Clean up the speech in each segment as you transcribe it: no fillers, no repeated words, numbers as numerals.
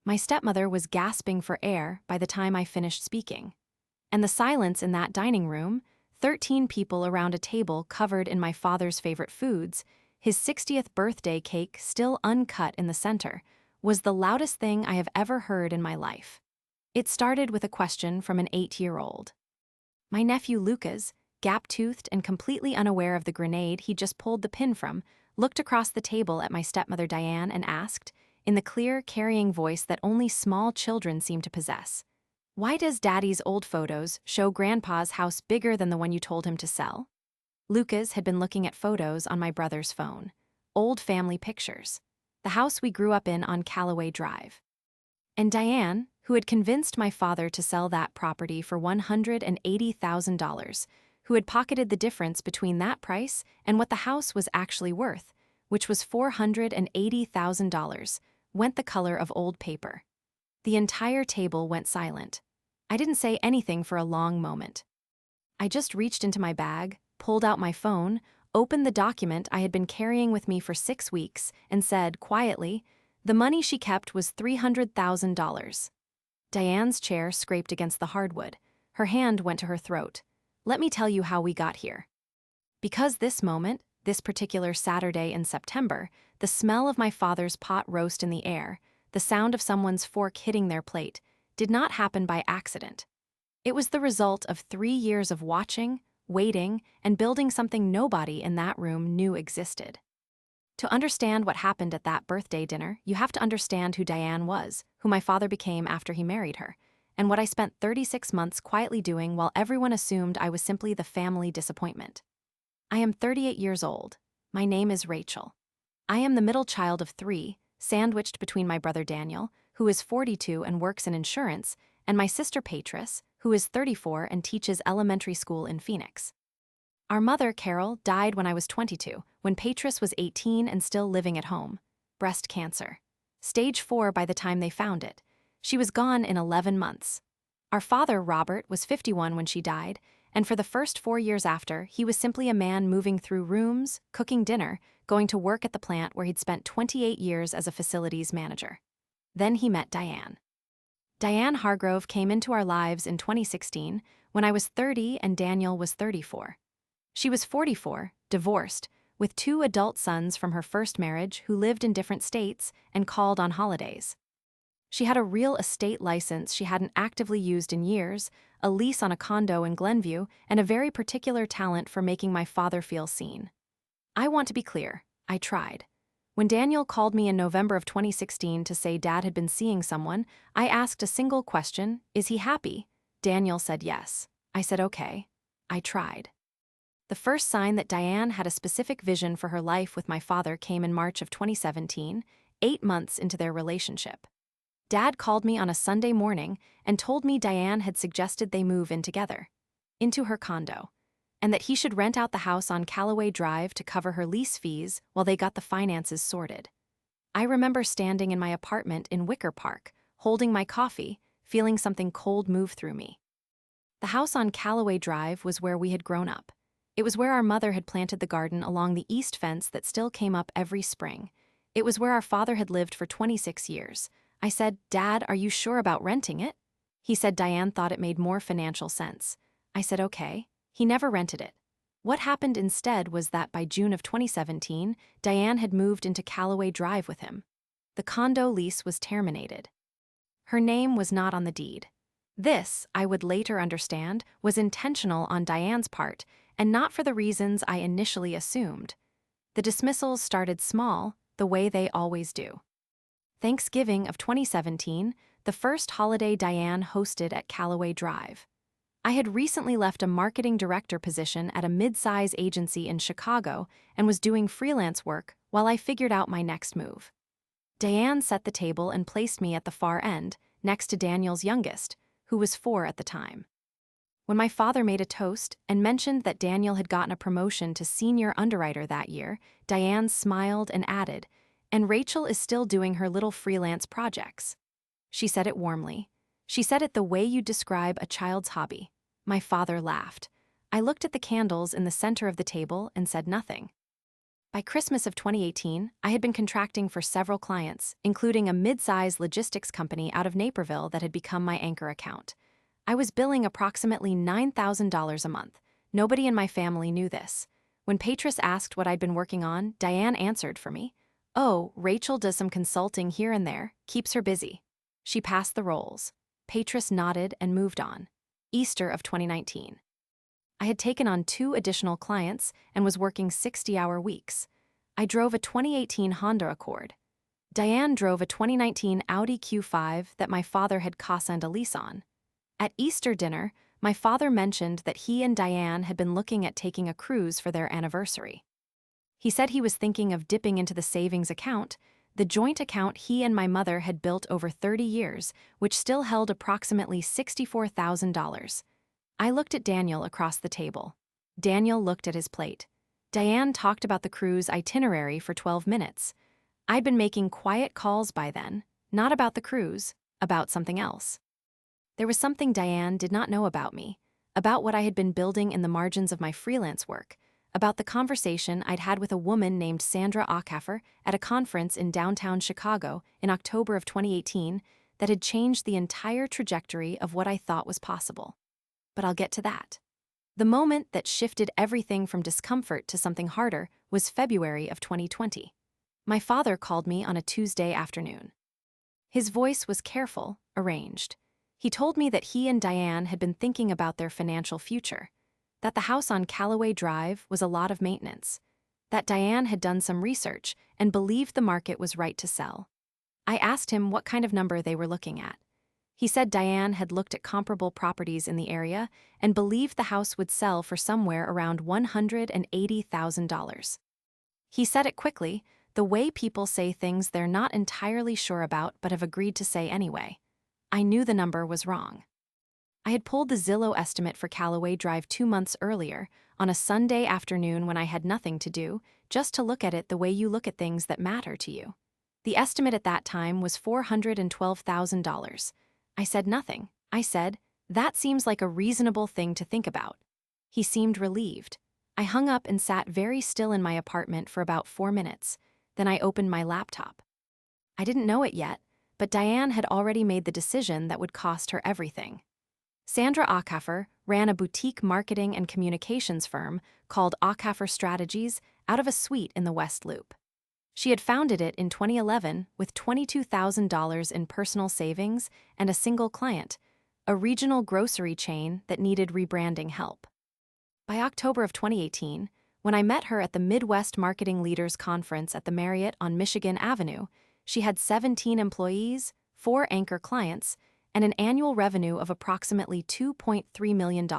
My stepmother was gasping for air by the time I finished speaking. And the silence in that dining room, 13 people around a table covered in my father's favorite foods, his 60th birthday cake still uncut in the center, was the loudest thing I have ever heard in my life. It started with a question from an 8-year-old. My nephew Lucas, gap-toothed and completely unaware of the grenade he just pulled the pin from, looked across the table at my stepmother Diane and asked, in the clear, carrying voice that only small children seem to possess, "Why does Daddy's old photos show Grandpa's house bigger than the one you told him to sell?" Lucas had been looking at photos on my brother's phone. Old family pictures. The house we grew up in on Callaway Drive. And Diane, who had convinced my father to sell that property for $180,000, who had pocketed the difference between that price and what the house was actually worth, which was $480,000, went the color of old paper. The entire table went silent. I didn't say anything for a long moment. I just reached into my bag, pulled out my phone, opened the document I had been carrying with me for 6 weeks, and said, quietly, the money she kept was $300,000. Diane's chair scraped against the hardwood. Her hand went to her throat. Let me tell you how we got here. Because this moment, this particular Saturday in September, the smell of my father's pot roast in the air, the sound of someone's fork hitting their plate, did not happen by accident. It was the result of 3 years of watching, waiting, and building something nobody in that room knew existed. To understand what happened at that birthday dinner, you have to understand who Diane was, who my father became after he married her, and what I spent 36 months quietly doing while everyone assumed I was simply the family disappointment. I am 38 years old. My name is Rachel. I am the middle child of 3, sandwiched between my brother Daniel, who is 42 and works in insurance, and my sister Patris, who is 34 and teaches elementary school in Phoenix. Our mother, Carol, died when I was 22, when Patris was 18 and still living at home. Breast cancer. Stage 4 by the time they found it. She was gone in 11 months. Our father, Robert, was 51 when she died, and for the first 4 years after, he was simply a man moving through rooms, cooking dinner, going to work at the plant where he'd spent 28 years as a facilities manager. Then he met Diane. Diane Hargrove came into our lives in 2016, when I was 30 and Daniel was 34. She was 44, divorced, with 2 adult sons from her first marriage who lived in different states and called on holidays. She had a real estate license she hadn't actively used in years, a lease on a condo in Glenview, and a very particular talent for making my father feel seen. I want to be clear, I tried. When Daniel called me in November of 2016 to say Dad had been seeing someone, I asked a single question, is he happy? Daniel said yes. I said okay. I tried. The first sign that Diane had a specific vision for her life with my father came in March of 2017, 8 months into their relationship. Dad called me on a Sunday morning and told me Diane had suggested they move in together, into her condo, and that he should rent out the house on Callaway Drive to cover her lease fees while they got the finances sorted. I remember standing in my apartment in Wicker Park, holding my coffee, feeling something cold move through me. The house on Callaway Drive was where we had grown up. It was where our mother had planted the garden along the east fence that still came up every spring. It was where our father had lived for 26 years. I said, Dad, are you sure about renting it? He said Diane thought it made more financial sense. I said, okay. He never rented it. What happened instead was that by June of 2017, Diane had moved into Callaway Drive with him. The condo lease was terminated. Her name was not on the deed. This, I would later understand, was intentional on Diane's part, and not for the reasons I initially assumed. The dismissals started small, the way they always do. Thanksgiving of 2017, the first holiday Diane hosted at Callaway Drive. I had recently left a marketing director position at a mid-size agency in Chicago and was doing freelance work while I figured out my next move. Diane set the table and placed me at the far end, next to Daniel's youngest, who was 4 at the time. When my father made a toast and mentioned that Daniel had gotten a promotion to senior underwriter that year, Diane smiled and added, and Rachel is still doing her little freelance projects. She said it warmly. She said it the way you describe a child's hobby. My father laughed. I looked at the candles in the center of the table and said nothing. By Christmas of 2018, I had been contracting for several clients, including a mid-sized logistics company out of Naperville that had become my anchor account. I was billing approximately $9,000 a month. Nobody in my family knew this. When Patris asked what I'd been working on, Diane answered for me. "Oh, Rachel does some consulting here and there, keeps her busy." She passed the roles. Patris nodded and moved on. Easter of 2019. I had taken on 2 additional clients and was working 60-hour weeks. I drove a 2018 Honda Accord. Diane drove a 2019 Audi Q5 that my father had co-signed a lease on. At Easter dinner, my father mentioned that he and Diane had been looking at taking a cruise for their anniversary. He said he was thinking of dipping into the savings account, the joint account he and my mother had built over 30 years, which still held approximately $64,000. I looked at Daniel across the table. Daniel looked at his plate. Diane talked about the cruise itinerary for 12 minutes. I'd been making quiet calls by then, not about the cruise, about something else. There was something Diane did not know about me, about what I had been building in the margins of my freelance work, about the conversation I'd had with a woman named Sandra Ackhaffer at a conference in downtown Chicago in October of 2018 that had changed the entire trajectory of what I thought was possible. But I'll get to that. The moment that shifted everything from discomfort to something harder was February of 2020. My father called me on a Tuesday afternoon. His voice was careful, arranged. He told me that he and Diane had been thinking about their financial future, that the house on Callaway Drive was a lot of maintenance, that Diane had done some research and believed the market was right to sell. I asked him what kind of number they were looking at. He said Diane had looked at comparable properties in the area and believed the house would sell for somewhere around $180,000. He said it quickly, the way people say things they're not entirely sure about but have agreed to say anyway. I knew the number was wrong. I had pulled the Zillow estimate for Callaway Drive 2 months earlier, on a Sunday afternoon when I had nothing to do, just to look at it the way you look at things that matter to you. The estimate at that time was $412,000. I said nothing. I said, "That seems like a reasonable thing to think about." He seemed relieved. I hung up and sat very still in my apartment for about 4 minutes. Then I opened my laptop. I didn't know it yet, but Diane had already made the decision that would cost her everything. Sandra Ackhaffer ran a boutique marketing and communications firm called Ackhaffer Strategies out of a suite in the West Loop. She had founded it in 2011 with $22,000 in personal savings and a single client, a regional grocery chain that needed rebranding help. By October of 2018, when I met her at the Midwest Marketing Leaders Conference at the Marriott on Michigan Avenue, she had 17 employees, 4 anchor clients, and an annual revenue of approximately $2.3 million.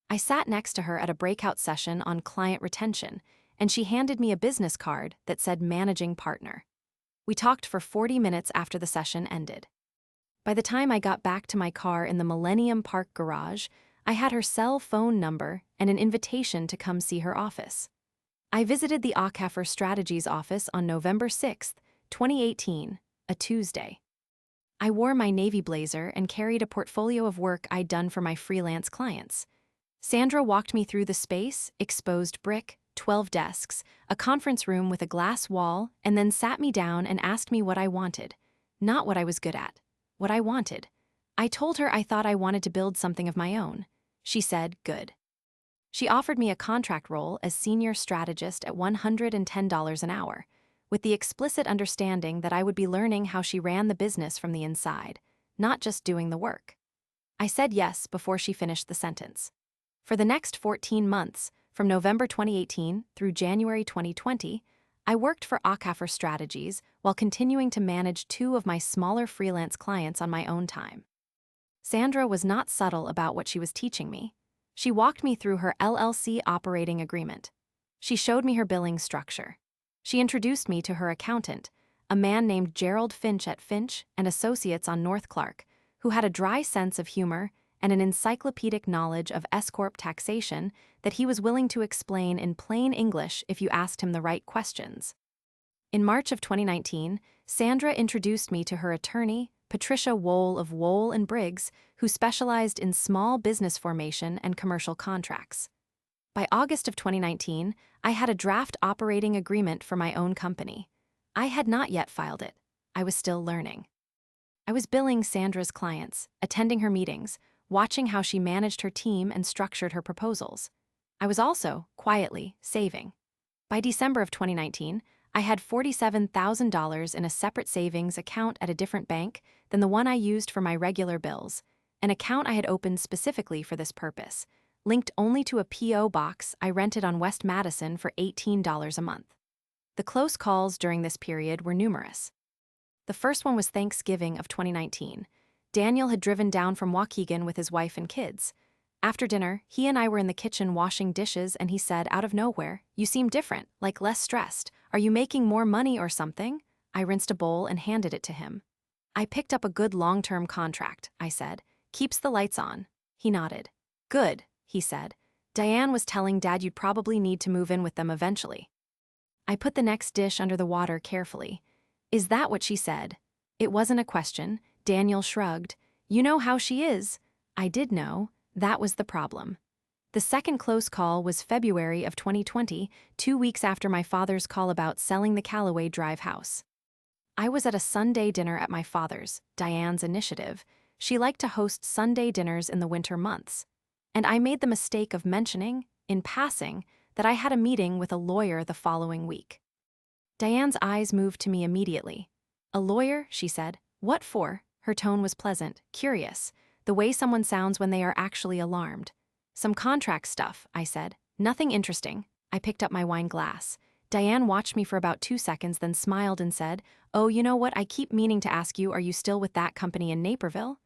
I sat next to her at a breakout session on client retention, and she handed me a business card that said Managing Partner. We talked for 40 minutes after the session ended. By the time I got back to my car in the Millennium Park garage, I had her cell phone number and an invitation to come see her office. I visited the Ackhaffer Strategies office on November 6, 2018, a Tuesday. I wore my navy blazer and carried a portfolio of work I'd done for my freelance clients. Sandra walked me through the space, exposed brick, 12 desks, a conference room with a glass wall, and then sat me down and asked me what I wanted. Not what I was good at. What I wanted. I told her I thought I wanted to build something of my own. She said, "Good." She offered me a contract role as senior strategist at $110 an hour, with the explicit understanding that I would be learning how she ran the business from the inside, not just doing the work. I said yes before she finished the sentence. For the next 14 months, from November 2018 through January 2020, I worked for Ackhaffer Strategies while continuing to manage 2 of my smaller freelance clients on my own time. Sandra was not subtle about what she was teaching me. She walked me through her LLC operating agreement. She showed me her billing structure. She introduced me to her accountant, a man named Gerald Finch at Finch and Associates on North Clark, who had a dry sense of humor and an encyclopedic knowledge of S-corp taxation that he was willing to explain in plain English if you asked him the right questions. In March of 2019, Sandra introduced me to her attorney, Patricia Wohl of Wohl & Briggs, who specialized in small business formation and commercial contracts. By August of 2019, I had a draft operating agreement for my own company. I had not yet filed it. I was still learning. I was billing Sandra's clients, attending her meetings, watching how she managed her team and structured her proposals. I was also, quietly, saving. By December of 2019, I had $47,000 in a separate savings account at a different bank than the one I used for my regular bills, an account I had opened specifically for this purpose, linked only to a P.O. box I rented on West Madison for $18 a month. The close calls during this period were numerous. The first one was Thanksgiving of 2019. Daniel had driven down from Waukegan with his wife and kids. After dinner, he and I were in the kitchen washing dishes and he said out of nowhere, "You seem different, like less stressed. Are you making more money or something?" I rinsed a bowl and handed it to him. "I picked up a good long-term contract," I said. "Keeps the lights on." He nodded. "Good," he said. "Diane was telling Dad you'd probably need to move in with them eventually." I put the next dish under the water carefully. "Is that what she said?" It wasn't a question. Daniel shrugged. "You know how she is." I did know. That was the problem. The second close call was February of 2020, 2 weeks after my father's call about selling the Callaway Drive house. I was at a Sunday dinner at my father's, Diane's initiative. She liked to host Sunday dinners in the winter months. And I made the mistake of mentioning, in passing, that I had a meeting with a lawyer the following week. Diane's eyes moved to me immediately. "A lawyer?" she said. "What for?" Her tone was pleasant, curious, the way someone sounds when they are actually alarmed. "Some contract stuff," I said. "Nothing interesting." I picked up my wine glass. Diane watched me for about 2 seconds, then smiled and said, "Oh, you know what? I keep meaning to ask you, are you still with that company in Naperville?"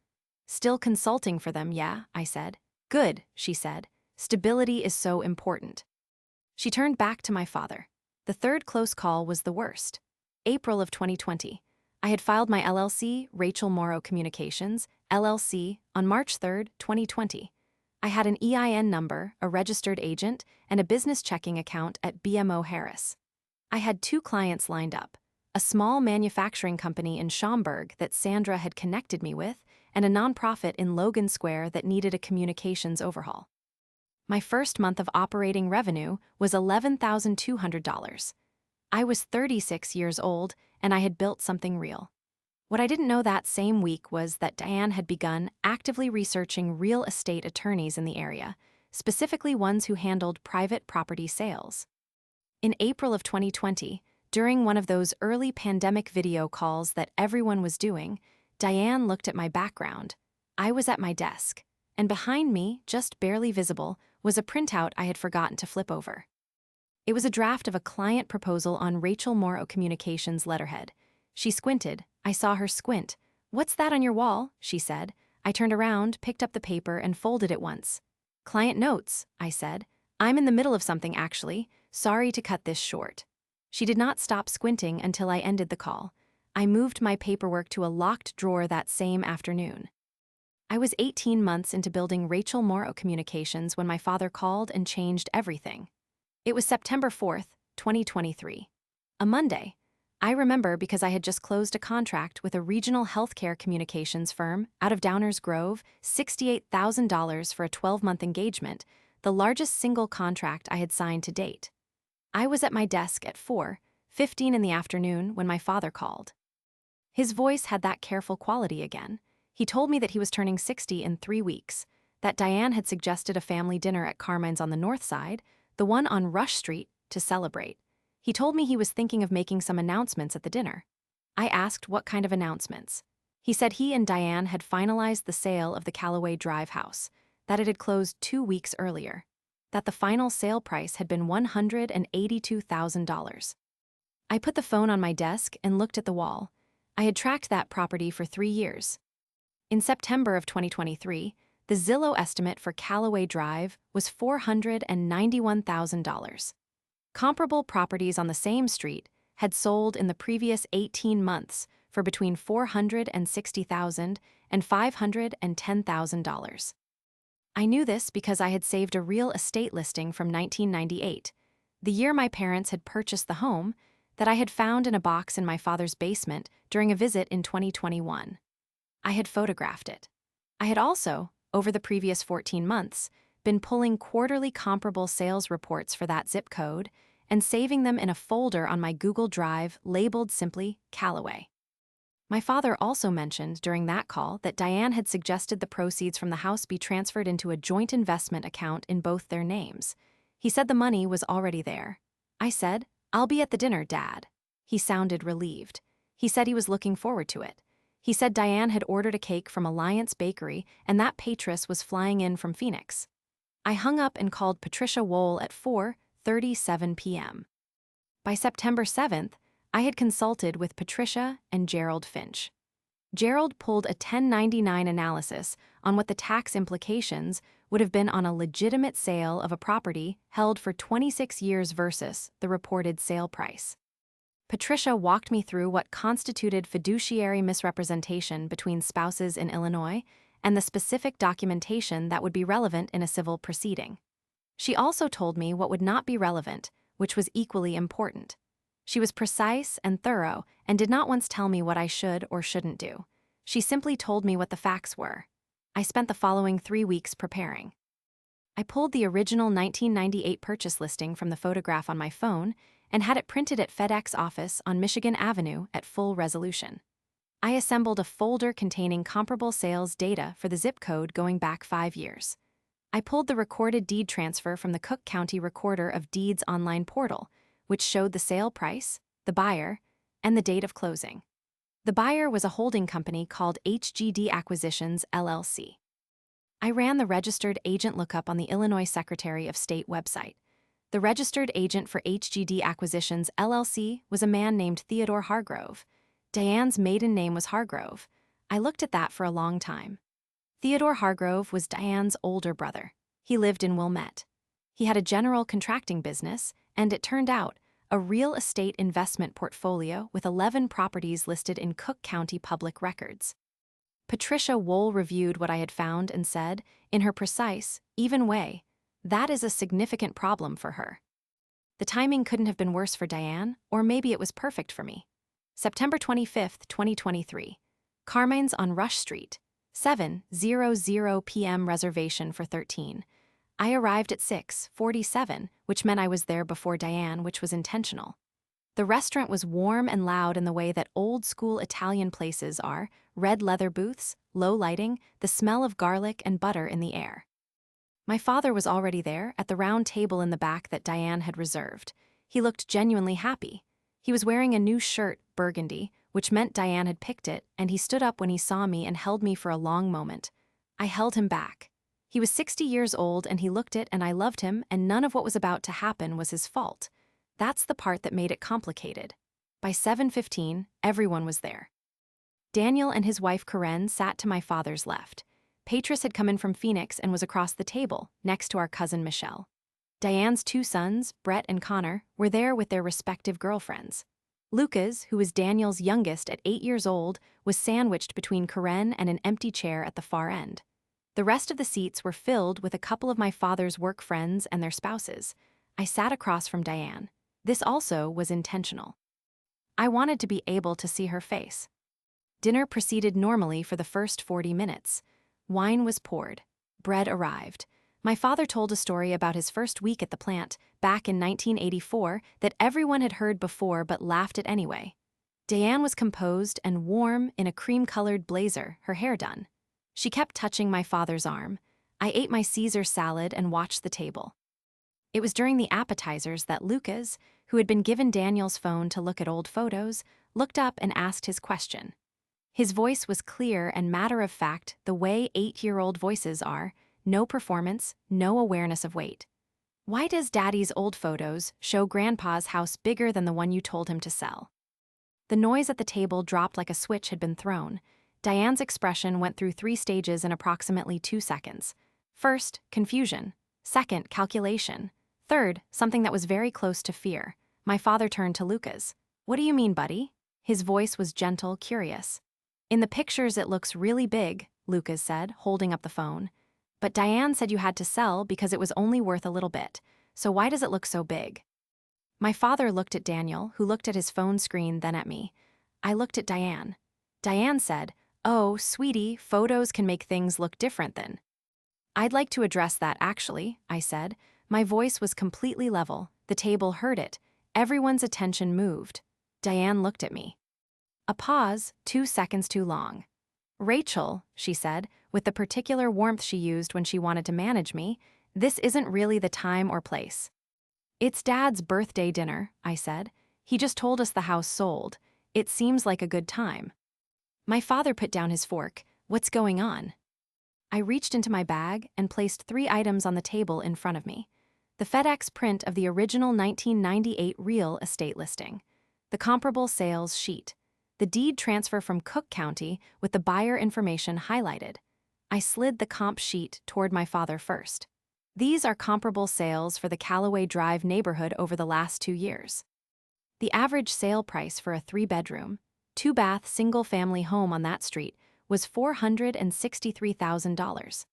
"Still consulting for them, yeah," I said. "Good," she said. "Stability is so important." She turned back to my father. The third close call was the worst. April of 2020. I had filed my LLC, Rachel Morrow Communications, LLC, on March 3, 2020. I had an EIN number, a registered agent, and a business checking account at BMO Harris. I had 2 clients lined up, a small manufacturing company in Schaumburg that Sandra had connected me with, and a nonprofit in Logan Square that needed a communications overhaul. My first month of operating revenue was $11,200. I was 36 years old, and I had built something real. What I didn't know that same week was that Diane had begun actively researching real estate attorneys in the area, specifically ones who handled private property sales. In April of 2020, during one of those early pandemic video calls that everyone was doing, Diane looked at my background. I was at my desk, and behind me, just barely visible, was a printout I had forgotten to flip over. It was a draft of a client proposal on Rachel Morrow Communications letterhead. She squinted. I saw her squint. "What's that on your wall?" she said. I turned around, picked up the paper, and folded it once. "Client notes," I said. "I'm in the middle of something, actually. Sorry to cut this short." She did not stop squinting until I ended the call. I moved my paperwork to a locked drawer that same afternoon. I was 18 months into building Rachel Morrow Communications when my father called and changed everything. It was September 4th, 2023. A Monday. I remember because I had just closed a contract with a regional healthcare communications firm out of Downers Grove, $68,000 for a 12-month engagement, the largest single contract I had signed to date. I was at my desk at 4:15 in the afternoon when my father called. His voice had that careful quality again. He told me that he was turning 60 in 3 weeks, that Diane had suggested a family dinner at Carmine's on the north side, the one on Rush Street, to celebrate. He told me he was thinking of making some announcements at the dinner. I asked what kind of announcements. He said he and Diane had finalized the sale of the Callaway Drive house, that it had closed 2 weeks earlier, that the final sale price had been $182,000. I put the phone on my desk and looked at the wall. I had tracked that property for 3 years. In September of 2023, the Zillow estimate for Callaway Drive was $491,000. Comparable properties on the same street had sold in the previous 18 months for between $460,000 and $510,000. I knew this because I had saved a real estate listing from 1998, the year my parents had purchased the home, that I had found in a box in my father's basement during a visit in 2021. I had photographed it. I had also, over the previous 14 months, been pulling quarterly comparable sales reports for that zip code and saving them in a folder on my Google Drive labeled simply Callaway. My father also mentioned during that call that Diane had suggested the proceeds from the house be transferred into a joint investment account in both their names. He said the money was already there. I said, "I'll be at the dinner, Dad." He sounded relieved. He said he was looking forward to it. He said Diane had ordered a cake from Alliance Bakery and that Patris was flying in from Phoenix. I hung up and called Patricia Wohl at 4:37 p.m. By September 7th, I had consulted with Patricia and Gerald Finch. Gerald pulled a 1099 analysis on what the tax implications would have been on a legitimate sale of a property held for 26 years versus the reported sale price. Patricia walked me through what constituted fiduciary misrepresentation between spouses in Illinois and the specific documentation that would be relevant in a civil proceeding. She also told me what would not be relevant, which was equally important. She was precise and thorough and did not once tell me what I should or shouldn't do. She simply told me what the facts were. I spent the following 3 weeks preparing. I pulled the original 1998 purchase listing from the photograph on my phone and had it printed at FedEx office on Michigan Avenue at full resolution. I assembled a folder containing comparable sales data for the zip code going back 5 years. I pulled the recorded deed transfer from the Cook County Recorder of Deeds online portal, which showed the sale price, the buyer, and the date of closing. The buyer was a holding company called HGD Acquisitions, LLC. I ran the registered agent lookup on the Illinois Secretary of State website. The registered agent for HGD Acquisitions, LLC was a man named Theodore Hargrove. Diane's maiden name was Hargrove. I looked at that for a long time. Theodore Hargrove was Diane's older brother. He lived in Wilmette. He had a general contracting business, and it turned out, a real estate investment portfolio with 11 properties listed in Cook County public records. Patricia Wohl reviewed what I had found and said, in her precise, even way, that is a significant problem for her. The timing couldn't have been worse for Diane, or maybe it was perfect for me. September 25, 2023. Carmine's on Rush Street, 7:00 p.m. reservation for 13. I arrived at 6:47, which meant I was there before Diane, which was intentional. The restaurant was warm and loud in the way that old-school Italian places are, red leather booths, low lighting, the smell of garlic and butter in the air. My father was already there, at the round table in the back that Diane had reserved. He looked genuinely happy. He was wearing a new shirt, burgundy, which meant Diane had picked it, and he stood up when he saw me and held me for a long moment. I held him back. He was 60 years old and he looked it and I loved him and none of what was about to happen was his fault. That's the part that made it complicated. By 7:15, everyone was there. Daniel and his wife Corinne sat to my father's left. Patris had come in from Phoenix and was across the table, next to our cousin Michelle. Diane's 2 sons, Brett and Connor, were there with their respective girlfriends. Lucas, who was Daniel's youngest at 8 years old, was sandwiched between Corinne and an empty chair at the far end. The rest of the seats were filled with a couple of my father's work friends and their spouses. I sat across from Diane. This also was intentional. I wanted to be able to see her face. Dinner proceeded normally for the first 40 minutes. Wine was poured. Bread arrived. My father told a story about his first week at the plant, back in 1984, that everyone had heard before but laughed at anyway. Diane was composed and warm in a cream-colored blazer, her hair done. She kept touching my father's arm. I ate my Caesar salad and watched the table. It was during the appetizers that Lucas, who had been given Daniel's phone to look at old photos, looked up and asked his question. His voice was clear and matter-of-fact the way 8-year-old voices are, no performance, no awareness of weight. Why does Daddy's old photos show Grandpa's house bigger than the one you told him to sell? The noise at the table dropped like a switch had been thrown. Diane's expression went through 3 stages in approximately 2 seconds. First, confusion. Second, calculation. Third, something that was very close to fear. My father turned to Lucas. "What do you mean, buddy?" His voice was gentle, curious. "In the pictures it looks really big," Lucas said, holding up the phone. "But Diane said you had to sell because it was only worth a little bit. So why does it look so big?" My father looked at Daniel, who looked at his phone screen, then at me. I looked at Diane. Diane said, "Oh, sweetie, photos can make things look different than." I'd like to address that actually, I said. My voice was completely level. The table heard it. Everyone's attention moved. Diane looked at me. A pause, 2 seconds too long. Rachel, she said, with the particular warmth she used when she wanted to manage me, this isn't really the time or place. It's Dad's birthday dinner, I said. He just told us the house sold. It seems like a good time. My father put down his fork. What's going on? I reached into my bag and placed 3 items on the table in front of me. The FedEx print of the original 1998 real estate listing. The comparable sales sheet. The deed transfer from Cook County with the buyer information highlighted. I slid the comp sheet toward my father first. These are comparable sales for the Callaway Drive neighborhood over the last 2 years. The average sale price for a 3-bedroom, 2-bath single-family home on that street was $463,000.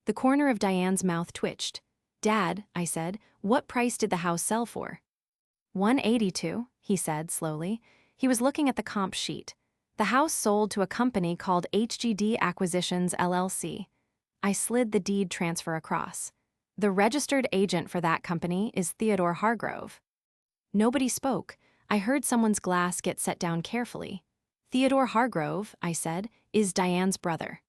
The corner of Diane's mouth twitched. Dad, I said, what price did the house sell for? $182, he said slowly. He was looking at the comp sheet. The house sold to a company called HGD Acquisitions LLC. I slid the deed transfer across. The registered agent for that company is Theodore Hargrove. Nobody spoke. I heard someone's glass get set down carefully. Theodore Hargrove, I said, is Diane's brother.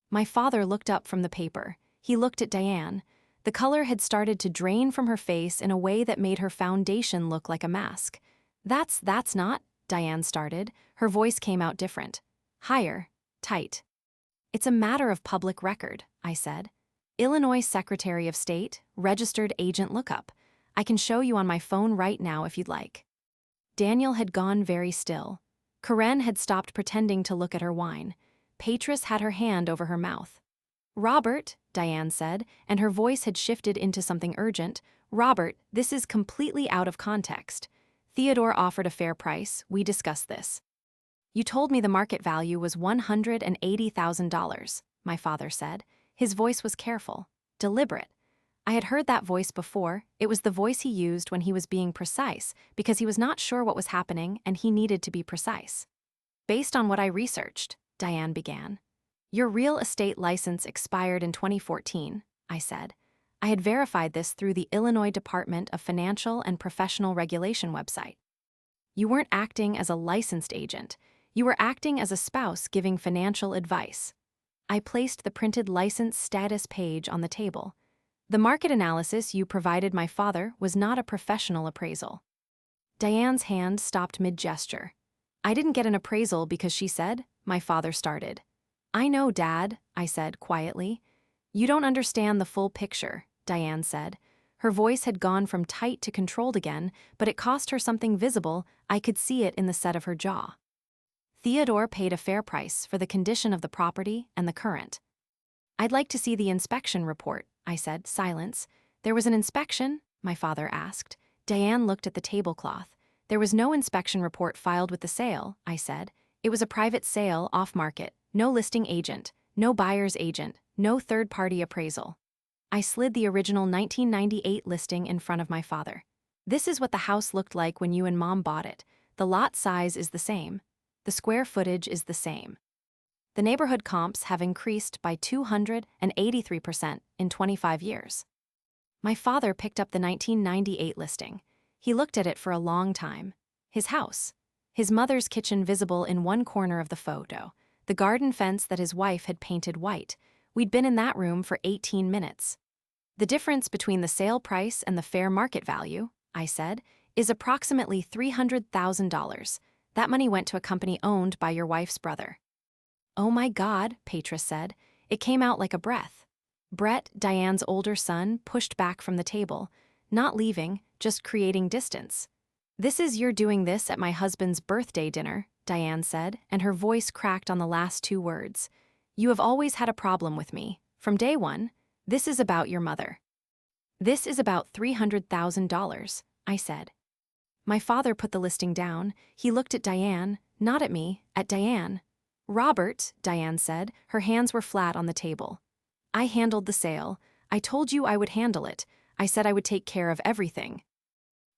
My father looked up from the paper. He looked at Diane. The color had started to drain from her face in a way that made her foundation look like a mask. That's not, Diane started. Her voice came out different. Higher, tight. It's a matter of public record, I said. Illinois Secretary of State, registered agent lookup. I can show you on my phone right now if you'd like. Daniel had gone very still. Karen had stopped pretending to look at her wine. Patris had her hand over her mouth. Robert, Diane said, and her voice had shifted into something urgent. Robert, this is completely out of context. Theodore offered a fair price. We discussed this. You told me the market value was $180,000, my father said. His voice was careful, deliberate. I had heard that voice before. It was the voice he used when he was being precise, because he was not sure what was happening and he needed to be precise. Based on what I researched, Diane began. Your real estate license expired in 2014, I said. I had verified this through the Illinois Department of Financial and Professional Regulation website. You weren't acting as a licensed agent. You were acting as a spouse giving financial advice. I placed the printed license status page on the table. The market analysis you provided my father was not a professional appraisal. Diane's hand stopped mid-gesture. I didn't get an appraisal because she said, my father started. I know, Dad, I said quietly. You don't understand the full picture, Diane said. Her voice had gone from tight to controlled again, but it cost her something visible. I could see it in the set of her jaw. Theodore paid a fair price for the condition of the property and the current. I'd like to see the inspection report, I said. Silence. There was an inspection? My father asked. Diane looked at the tablecloth. There was no inspection report filed with the sale, I said. It was a private sale, off-market, no listing agent, no buyer's agent, no third-party appraisal. I slid the original 1998 listing in front of my father. This is what the house looked like when you and Mom bought it. The lot size is the same. The square footage is the same. The neighborhood comps have increased by 283% in 25 years. My father picked up the 1998 listing. He looked at it for a long time. His house. His mother's kitchen visible in one corner of the photo. The garden fence that his wife had painted white. We'd been in that room for 18 minutes. The difference between the sale price and the fair market value, I said, is approximately $300,000. That money went to a company owned by your wife's brother. Oh my God, Patris said. It came out like a breath. Brett, Diane's older son, pushed back from the table, not leaving, just creating distance. This is you're doing this at my husband's birthday dinner, Diane said, and her voice cracked on the last 2 words. You have always had a problem with me. From day one, this is about your mother. This is about $300,000, I said. My father put the listing down. He looked at Diane, not at me, at Diane. Robert, Diane said, her hands were flat on the table. I handled the sale. I told you I would handle it. I said I would take care of everything.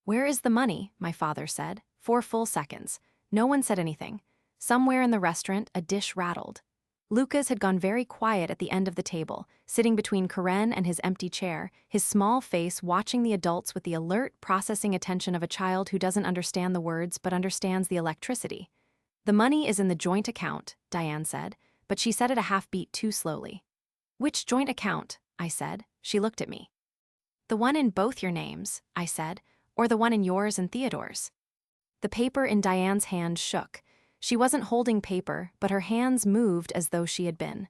Where is the money? My father said. 4 full seconds. No one said anything. Somewhere in the restaurant, a dish rattled. Lucas had gone very quiet at the end of the table, sitting between Karen and his empty chair, his small face watching the adults with the alert, processing attention of a child who doesn't understand the words but understands the electricity. "The money is in the joint account," Diane said, but she said it a half beat too slowly. "Which joint account?" I said. She looked at me. "The one in both your names," I said, "or the one in yours and Theodore's?" The paper in Diane's hand shook. She wasn't holding paper, but her hands moved as though she had been.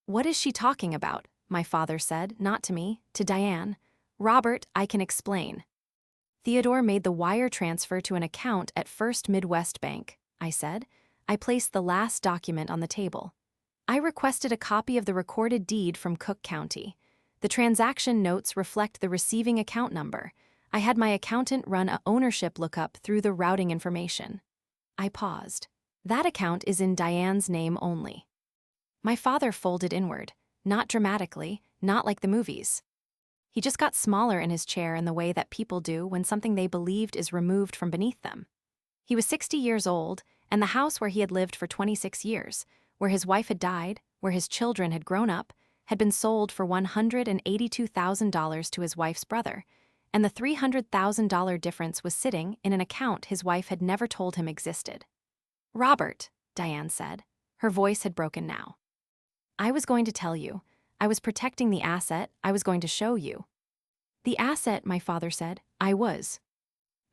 "What is she talking about?" my father said, not to me, to Diane. "Robert, I can explain." "Theodore made the wire transfer to an account at First Midwest Bank," I said. I placed the last document on the table. "I requested a copy of the recorded deed from Cook County. The transaction notes reflect the receiving account number. I had my accountant run a ownership lookup through the routing information." I paused. "That account is in Diane's name only." My father folded inward, not dramatically, not like the movies. He just got smaller in his chair in the way that people do when something they believed is removed from beneath them. He was 60 years old, and the house where he had lived for 26 years, where his wife had died, where his children had grown up, had been sold for $182,000 to his wife's brother, and the $300,000 difference was sitting in an account his wife had never told him existed. "Robert," Diane said. Her voice had broken now. "I was going to tell you. I was protecting the asset. I was going to show you." "The asset," my father said. "I was."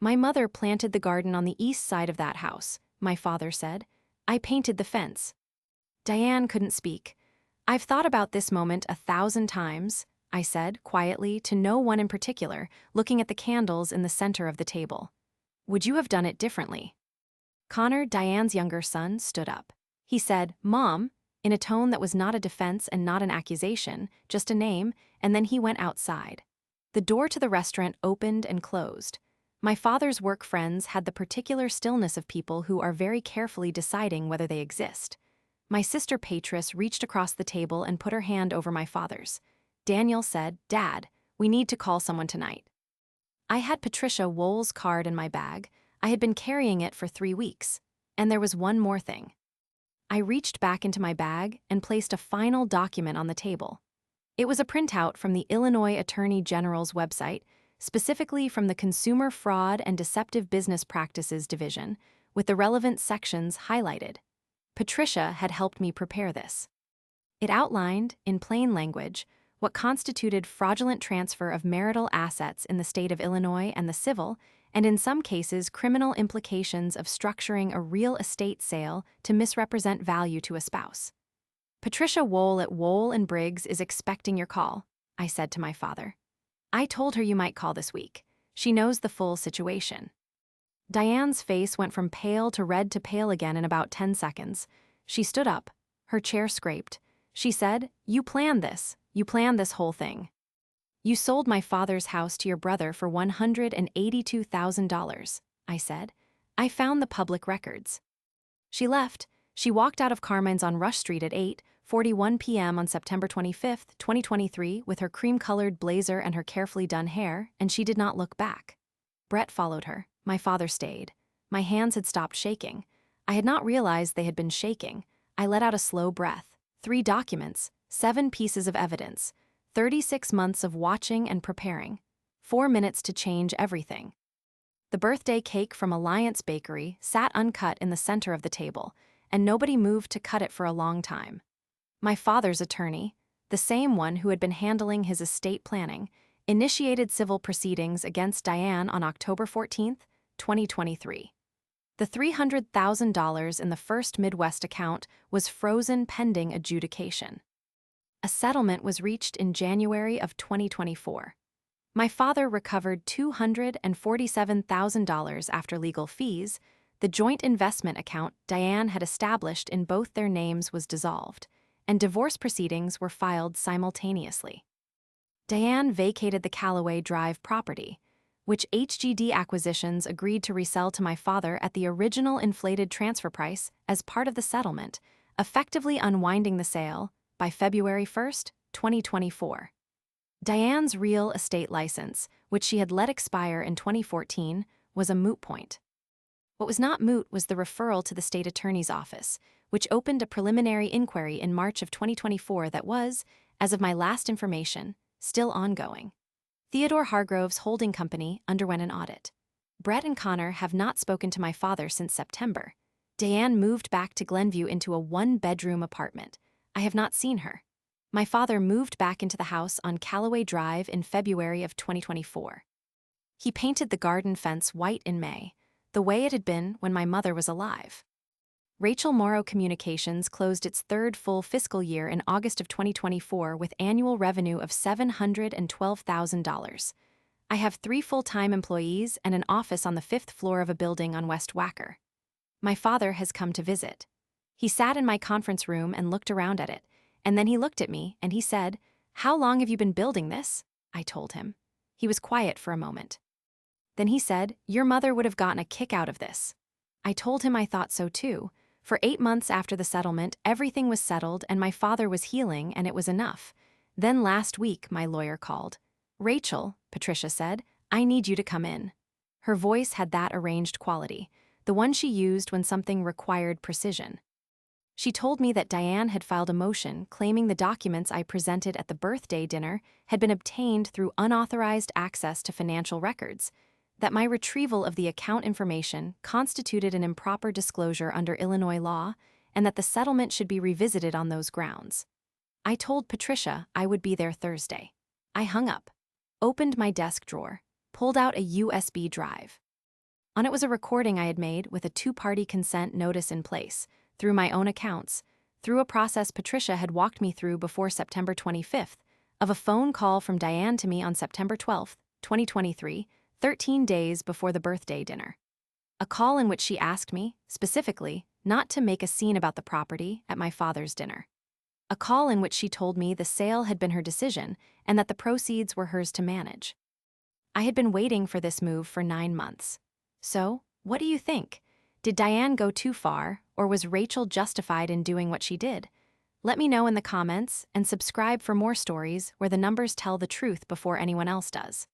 "My mother planted the garden on the east side of that house," my father said. "I painted the fence." Diane couldn't speak. "I've thought about this moment 1,000 times," I said, quietly, to no one in particular, looking at the candles in the center of the table. "Would you have done it differently?" Connor, Diane's younger son, stood up. He said, "Mom," in a tone that was not a defense and not an accusation, just a name, and then he went outside. The door to the restaurant opened and closed. My father's work friends had the particular stillness of people who are very carefully deciding whether they exist. My sister Patris reached across the table and put her hand over my father's. Daniel said, "Dad, we need to call someone tonight." I had Patricia Wool's card in my bag. I had been carrying it for 3 weeks. And there was one more thing. I reached back into my bag and placed a final document on the table. It was a printout from the Illinois Attorney General's website, specifically from the Consumer Fraud and Deceptive Business Practices Division, with the relevant sections highlighted. Patricia had helped me prepare this. It outlined, in plain language, what constituted fraudulent transfer of marital assets in the state of Illinois and the civil, and in some cases criminal implications of structuring a real estate sale to misrepresent value to a spouse. "Patricia Wohl at Wohl & Briggs is expecting your call," I said to my father. "I told her you might call this week. She knows the full situation." Diane's face went from pale to red to pale again in about 10 seconds. She stood up. Her chair scraped. She said, "You planned this. You planned this whole thing. You sold my father's house to your brother for $182,000, I said. "I found the public records." She left. She walked out of Carmine's on Rush Street at 8:41 p.m. on September 25, 2023, with her cream-colored blazer and her carefully done hair, and she did not look back. Brett followed her. My father stayed. My hands had stopped shaking. I had not realized they had been shaking. I let out a slow breath. 3 documents, 7 pieces of evidence, 36 months of watching and preparing, 4 minutes to change everything. The birthday cake from Alliance Bakery sat uncut in the center of the table, and nobody moved to cut it for a long time. My father's attorney, the same one who had been handling his estate planning, initiated civil proceedings against Diane on October 14, 2023. The $300,000 in the First Midwest account was frozen pending adjudication. A settlement was reached in January of 2024. My father recovered $247,000 after legal fees. The joint investment account Diane had established in both their names was dissolved, and divorce proceedings were filed simultaneously. Diane vacated the Callaway Drive property, which HGD Acquisitions agreed to resell to my father at the original inflated transfer price as part of the settlement, effectively unwinding the sale by February 1, 2024. Diane's real estate license, which she had let expire in 2014, was a moot point. What was not moot was the referral to the state attorney's office, which opened a preliminary inquiry in March of 2024 that was, as of my last information, still ongoing. Theodore Hargrove's holding company underwent an audit. Brett and Connor have not spoken to my father since September. Diane moved back to Glenview into a one-bedroom apartment. I have not seen her. My father moved back into the house on Callaway Drive in February of 2024. He painted the garden fence white in May, the way it had been when my mother was alive. Rachel Morrow Communications closed its third full fiscal year in August of 2024 with annual revenue of $712,000. I have 3 full-time employees and an office on the 5th floor of a building on West Wacker. My father has come to visit. He sat in my conference room and looked around at it, and then he looked at me and he said, "How long have you been building this?" I told him. He was quiet for a moment. Then he said, "Your mother would have gotten a kick out of this." I told him I thought so too. For 8 months after the settlement, everything was settled and my father was healing and it was enough. Then last week, my lawyer called. "Rachel," Patricia said, "I need you to come in." Her voice had that arranged quality, the one she used when something required precision. She told me that Diane had filed a motion claiming the documents I presented at the birthday dinner had been obtained through unauthorized access to financial records, that my retrieval of the account information constituted an improper disclosure under Illinois law, and that the settlement should be revisited on those grounds. I told Patricia I would be there Thursday. I hung up, opened my desk drawer, pulled out a USB drive. On it was a recording I had made with a 2-party consent notice in place, through my own accounts, through a process Patricia had walked me through before September 25th, of a phone call from Diane to me on September 12th, 2023, 13 days before the birthday dinner. A call in which she asked me, specifically, not to make a scene about the property at my father's dinner. A call in which she told me the sale had been her decision and that the proceeds were hers to manage. I had been waiting for this move for 9 months. So, what do you think? Did Diane go too far, or was Rachel justified in doing what she did? Let me know in the comments and subscribe for more stories where the numbers tell the truth before anyone else does.